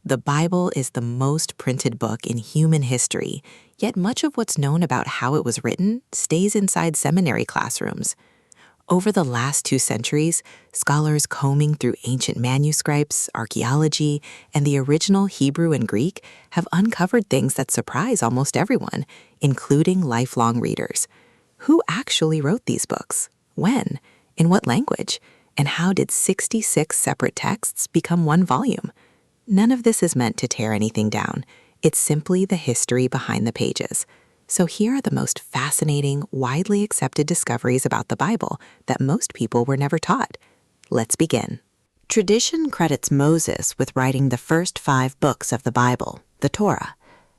The Bible is the most printed book in human history, yet much of what's known about how it was written stays inside seminary classrooms. Over the last 2 centuries, scholars combing through ancient manuscripts, archaeology, and the original Hebrew and Greek have uncovered things that surprise almost everyone, including lifelong readers. Who actually wrote these books? When? In what language? And how did 66 separate texts become one volume? None of this is meant to tear anything down. It's simply the history behind the pages. So here are the most fascinating, widely accepted discoveries about the Bible that most people were never taught. Let's begin. Tradition credits Moses with writing the first 5 books of the Bible, the Torah.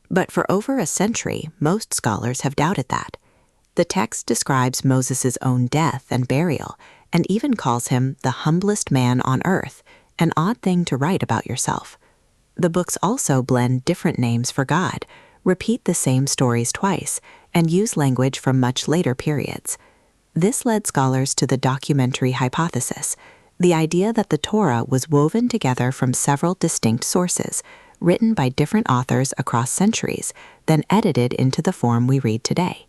But for over a century, most scholars have doubted that. The text describes Moses' own death and burial, and even calls him the humblest man on earth, an odd thing to write about yourself. The books also blend different names for God, repeat the same stories twice, and use language from much later periods. This led scholars to the documentary hypothesis, the idea that the Torah was woven together from several distinct sources, written by different authors across centuries, then edited into the form we read today.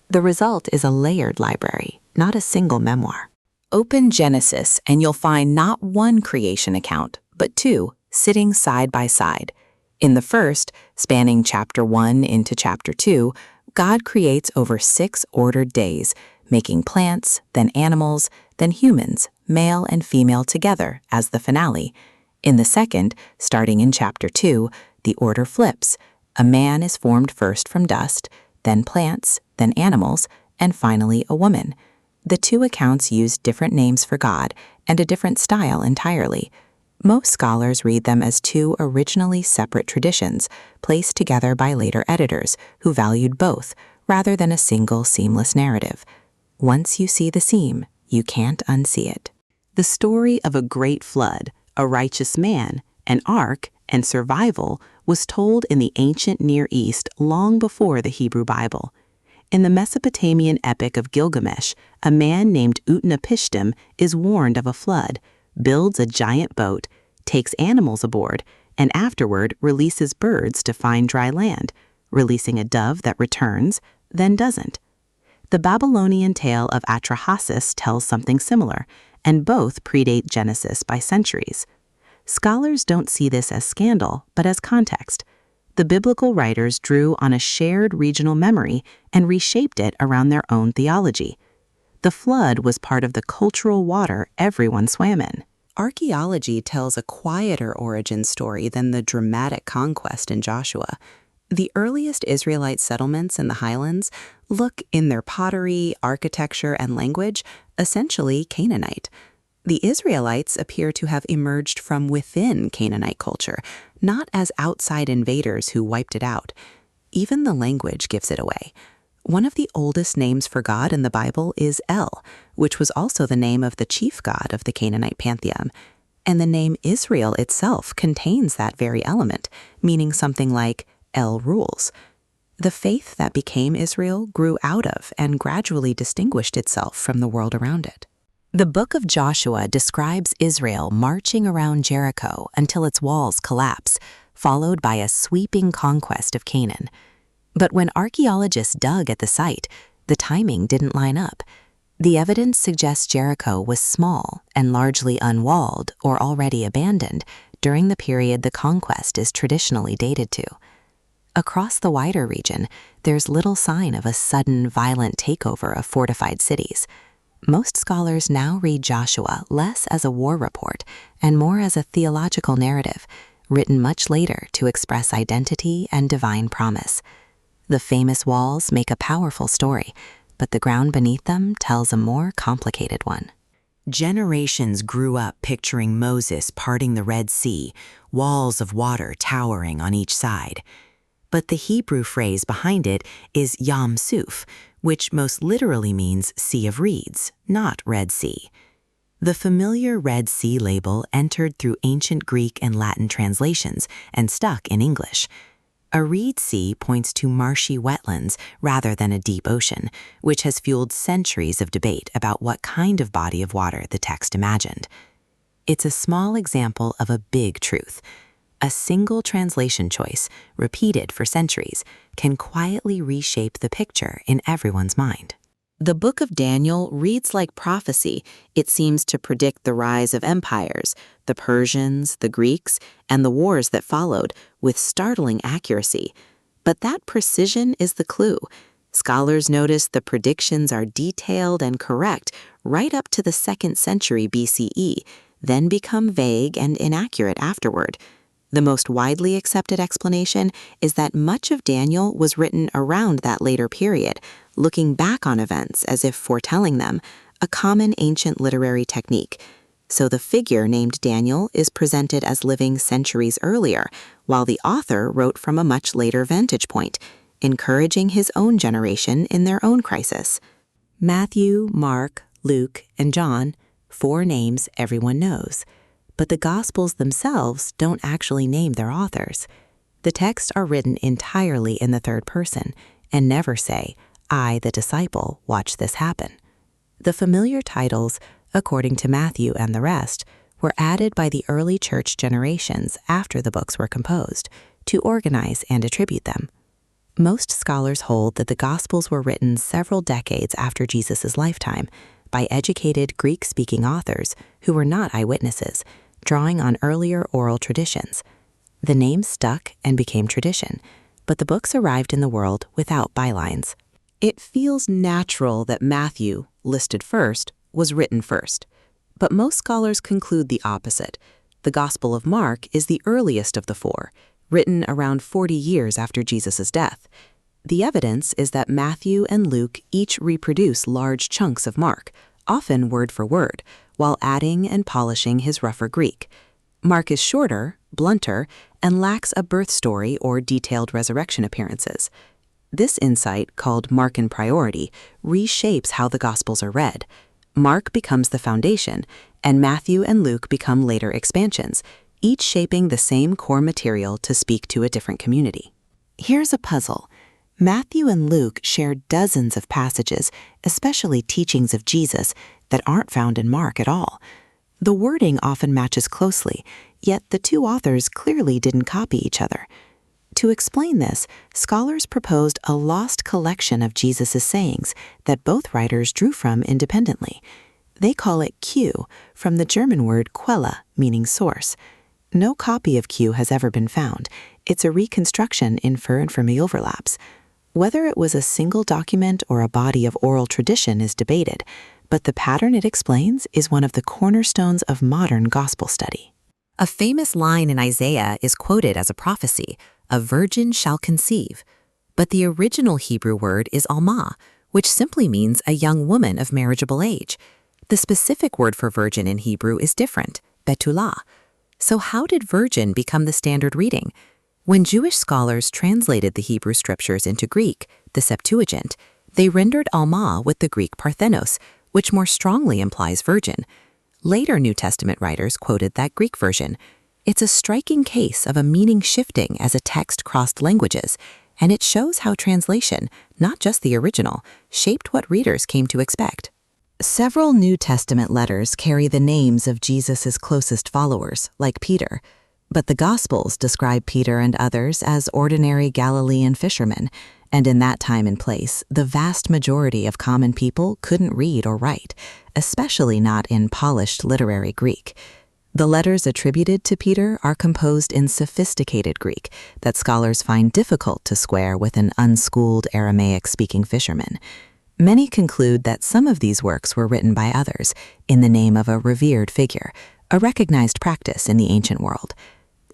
The result is a layered library, not a single memoir. Open Genesis and you'll find not one creation account, but 2, sitting side by side. In the first, spanning chapter 1 into chapter 2, God creates over 6 ordered days, making plants, then animals, then humans, male and female together as the finale. In the second, starting in chapter 2, the order flips. A man is formed first from dust, then plants, then animals, and finally a woman. The 2 accounts use different names for God and a different style entirely. Most scholars read them as 2 originally separate traditions, placed together by later editors who valued both, rather than a single seamless narrative. Once you see the seam, you can't unsee it. The story of a great flood, a righteous man, an ark, and survival was told in the ancient Near East long before the Hebrew Bible. In the Mesopotamian epic of Gilgamesh, a man named Utnapishtim is warned of a flood, builds a giant boat, takes animals aboard, and afterward releases birds to find dry land, releasing a dove that returns, then doesn't. The Babylonian tale of Atrahasis tells something similar, and both predate Genesis by centuries. Scholars don't see this as scandal, but as context. The biblical writers drew on a shared regional memory and reshaped it around their own theology. The flood was part of the cultural water everyone swam in. Archaeology tells a quieter origin story than the dramatic conquest in Joshua. The earliest Israelite settlements in the highlands look, in their pottery, architecture, and language, essentially Canaanite. The Israelites appear to have emerged from within Canaanite culture, not as outside invaders who wiped it out. Even the language gives it away. One of the oldest names for God in the Bible is El, which was also the name of the chief god of the Canaanite pantheon. And the name Israel itself contains that very element, meaning something like El rules. The faith that became Israel grew out of and gradually distinguished itself from the world around it. The book of Joshua describes Israel marching around Jericho until its walls collapse, followed by a sweeping conquest of Canaan. But when archaeologists dug at the site, the timing didn't line up. The evidence suggests Jericho was small and largely unwalled or already abandoned during the period the conquest is traditionally dated to. Across the wider region, there's little sign of a sudden, violent takeover of fortified cities. Most scholars now read Joshua less as a war report and more as a theological narrative, written much later to express identity and divine promise. The famous walls make a powerful story, but the ground beneath them tells a more complicated one. Generations grew up picturing Moses parting the Red Sea, walls of water towering on each side. But the Hebrew phrase behind it is Yam Suf, which most literally means Sea of Reeds, not Red Sea. The familiar Red Sea label entered through ancient Greek and Latin translations and stuck in English. A reed sea points to marshy wetlands rather than a deep ocean, which has fueled centuries of debate about what kind of body of water the text imagined. It's a small example of a big truth. A single translation choice, repeated for centuries, can quietly reshape the picture in everyone's mind. The book of Daniel reads like prophecy. It seems to predict the rise of empires, the Persians, the Greeks, and the wars that followed, with startling accuracy. But that precision is the clue. Scholars notice the predictions are detailed and correct right up to the 2nd century BCE, then become vague and inaccurate afterward. The most widely accepted explanation is that much of Daniel was written around that later period, looking back on events as if foretelling them, a common ancient literary technique. So the figure named Daniel is presented as living centuries earlier, while the author wrote from a much later vantage point, encouraging his own generation in their own crisis. Matthew, Mark, Luke, and John, 4 names everyone knows. But the Gospels themselves don't actually name their authors. The texts are written entirely in the third person and never say, "I, the disciple, watched this happen." The familiar titles, according to Matthew and the rest, were added by the early church generations after the books were composed to organize and attribute them. Most scholars hold that the Gospels were written several decades after Jesus' lifetime by educated Greek-speaking authors who were not eyewitnesses, drawing on earlier oral traditions. The name stuck and became tradition, but the books arrived in the world without bylines. It feels natural that Matthew, listed first, was written first. But most scholars conclude the opposite. The Gospel of Mark is the earliest of the 4, written around 40 years after Jesus' death. The evidence is that Matthew and Luke each reproduce large chunks of Mark, often word for word, while adding and polishing his rougher Greek. Mark is shorter, blunter, and lacks a birth story or detailed resurrection appearances. This insight, called Markan priority, reshapes how the Gospels are read. Mark becomes the foundation, and Matthew and Luke become later expansions, each shaping the same core material to speak to a different community. Here's a puzzle. Matthew and Luke share dozens of passages, especially teachings of Jesus, that aren't found in Mark at all. The wording often matches closely, yet the 2 authors clearly didn't copy each other. To explain this, scholars proposed a lost collection of Jesus' sayings that both writers drew from independently. They call it Q, from the German word Quelle, meaning source. No copy of Q has ever been found. It's a reconstruction inferred from the overlaps. Whether it was a single document or a body of oral tradition is debated, but the pattern it explains is one of the cornerstones of modern gospel study. A famous line in Isaiah is quoted as a prophecy, "A virgin shall conceive." But the original Hebrew word is Almah, which simply means a young woman of marriageable age. The specific word for virgin in Hebrew is different, betulah. So how did virgin become the standard reading? When Jewish scholars translated the Hebrew scriptures into Greek, the Septuagint, they rendered Almah with the Greek parthenos, which more strongly implies virgin. Later New Testament writers quoted that Greek version. It's a striking case of a meaning shifting as a text crossed languages, and it shows how translation, not just the original, shaped what readers came to expect. Several New Testament letters carry the names of Jesus' closest followers, like Peter. But the Gospels describe Peter and others as ordinary Galilean fishermen, and in that time and place, the vast majority of common people couldn't read or write, especially not in polished literary Greek. The letters attributed to Peter are composed in sophisticated Greek that scholars find difficult to square with an unschooled Aramaic-speaking fisherman. Many conclude that some of these works were written by others in the name of a revered figure, a recognized practice in the ancient world.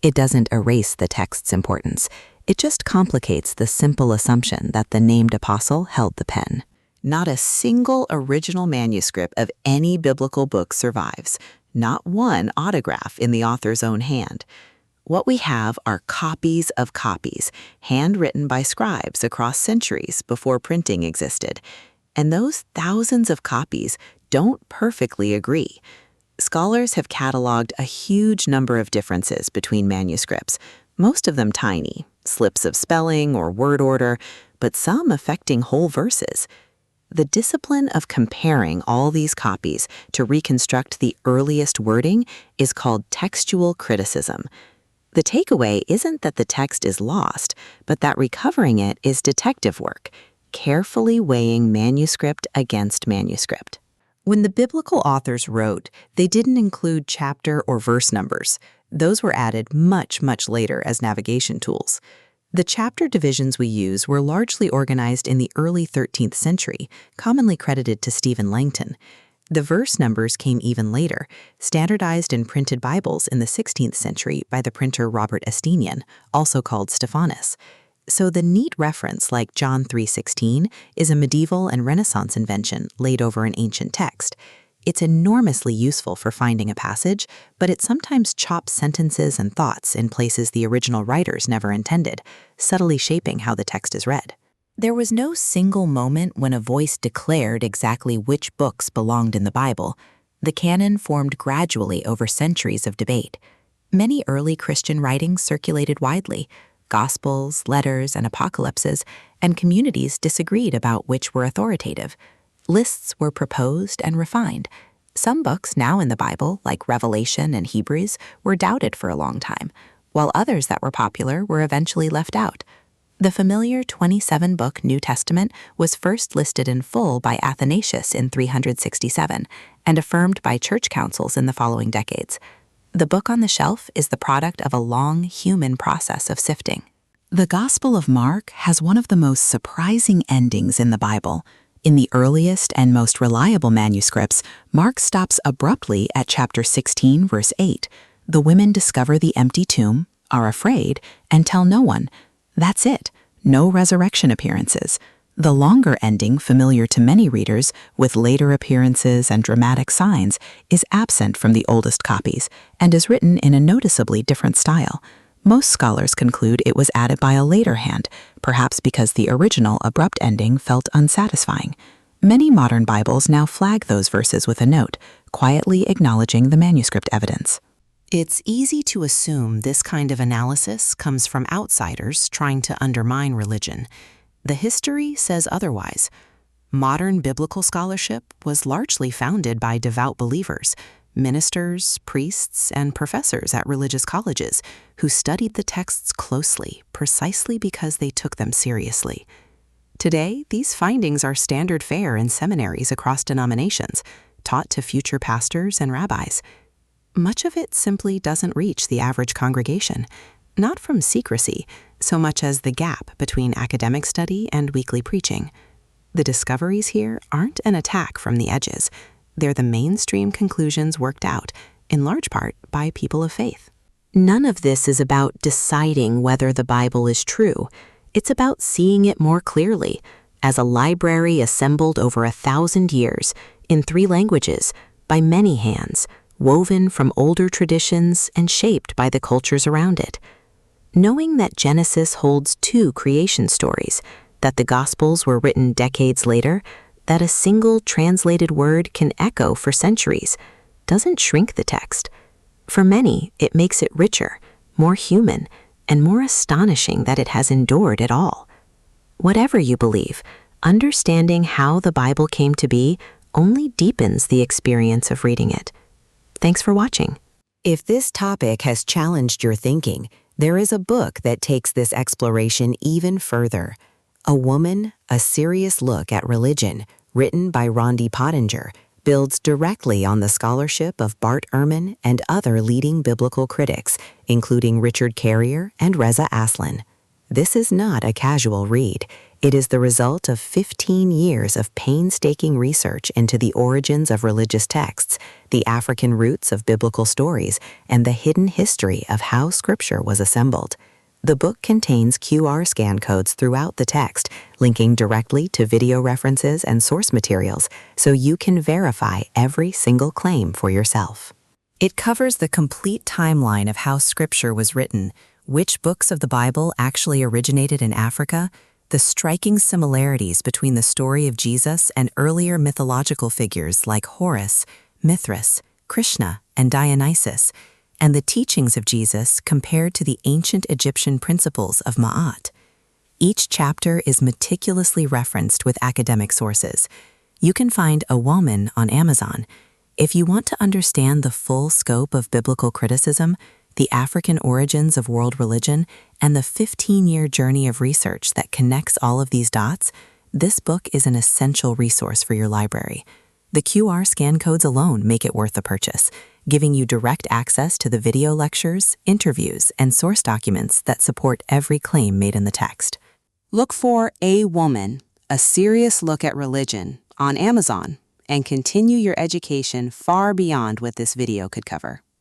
It doesn't erase the text's importance. It just complicates the simple assumption that the named apostle held the pen. Not a single original manuscript of any biblical book survives, not one autograph in the author's own hand. What we have are copies of copies, handwritten by scribes across centuries before printing existed. And those thousands of copies don't perfectly agree. Scholars have cataloged a huge number of differences between manuscripts, most of them tiny, slips of spelling or word order, but some affecting whole verses. The discipline of comparing all these copies to reconstruct the earliest wording is called textual criticism. The takeaway isn't that the text is lost, but that recovering it is detective work, carefully weighing manuscript against manuscript. When the biblical authors wrote, they didn't include chapter or verse numbers. Those were added much, much later as navigation tools. The chapter divisions we use were largely organized in the early 13th century, commonly credited to Stephen Langton. The verse numbers came even later, standardized in printed Bibles in the 16th century by the printer Robert Estinian, also called Stephanus. So the neat reference like John 3:16 is a medieval and Renaissance invention laid over an ancient text. It's enormously useful for finding a passage, but it sometimes chops sentences and thoughts in places the original writers never intended, subtly shaping how the text is read. There was no single moment when a voice declared exactly which books belonged in the Bible. The canon formed gradually over centuries of debate. Many early Christian writings circulated widely. Gospels, letters, and apocalypses, and communities disagreed about which were authoritative. Lists were proposed and refined. Some books now in the Bible, like Revelation and Hebrews, were doubted for a long time, while others that were popular were eventually left out. The familiar 27-book New Testament was first listed in full by Athanasius in 367 and affirmed by church councils in the following decades. The book on the shelf is the product of a long human process of sifting. The Gospel of Mark has one of the most surprising endings in the Bible. In the earliest and most reliable manuscripts, Mark stops abruptly at chapter 16, verse 8. The women discover the empty tomb, are afraid, and tell no one. That's it. No resurrection appearances. The longer ending, familiar to many readers, with later appearances and dramatic signs, is absent from the oldest copies and is written in a noticeably different style. Most scholars conclude it was added by a later hand, perhaps because the original abrupt ending felt unsatisfying. Many modern Bibles now flag those verses with a note, quietly acknowledging the manuscript evidence. It's easy to assume this kind of analysis comes from outsiders trying to undermine religion. The history says otherwise. Modern biblical scholarship was largely founded by devout believers, ministers, priests, and professors at religious colleges who studied the texts closely, precisely because they took them seriously. Today, these findings are standard fare in seminaries across denominations, taught to future pastors and rabbis. Much of it simply doesn't reach the average congregation, not from secrecy, so much as the gap between academic study and weekly preaching. The discoveries here aren't an attack from the edges. They're the mainstream conclusions worked out, in large part by people of faith. None of this is about deciding whether the Bible is true. It's about seeing it more clearly, as a library assembled over 1,000 years, in 3 languages, by many hands, woven from older traditions and shaped by the cultures around it. Knowing that Genesis holds 2 creation stories, that the Gospels were written decades later, that a single translated word can echo for centuries, doesn't shrink the text. For many, it makes it richer, more human, and more astonishing that it has endured at all. Whatever you believe, understanding how the Bible came to be only deepens the experience of reading it. Thanks for watching. If this topic has challenged your thinking, there is a book that takes this exploration even further. AWOMEN, A Serious Look at Religion, written by Rondi Pottinger, builds directly on the scholarship of Bart Ehrman and other leading biblical critics, including Richard Carrier and Reza Aslan. This is not a casual read. It is the result of 15 years of painstaking research into the origins of religious texts, the African roots of biblical stories, and the hidden history of how Scripture was assembled. The book contains QR scan codes throughout the text, linking directly to video references and source materials, so you can verify every single claim for yourself. It covers the complete timeline of how Scripture was written, which books of the Bible actually originated in Africa, the striking similarities between the story of Jesus and earlier mythological figures like Horus, Mithras, Krishna, and Dionysus, and the teachings of Jesus compared to the ancient Egyptian principles of Ma'at. Each chapter is meticulously referenced with academic sources. You can find AWOMEN on Amazon. If you want to understand the full scope of biblical criticism, the African origins of world religion, and the 15-year journey of research that connects all of these dots, this book is an essential resource for your library. The QR scan codes alone make it worth the purchase, giving you direct access to the video lectures, interviews, and source documents that support every claim made in the text. Look for AWOMEN, A Serious Look at Religion, on Amazon, and continue your education far beyond what this video could cover.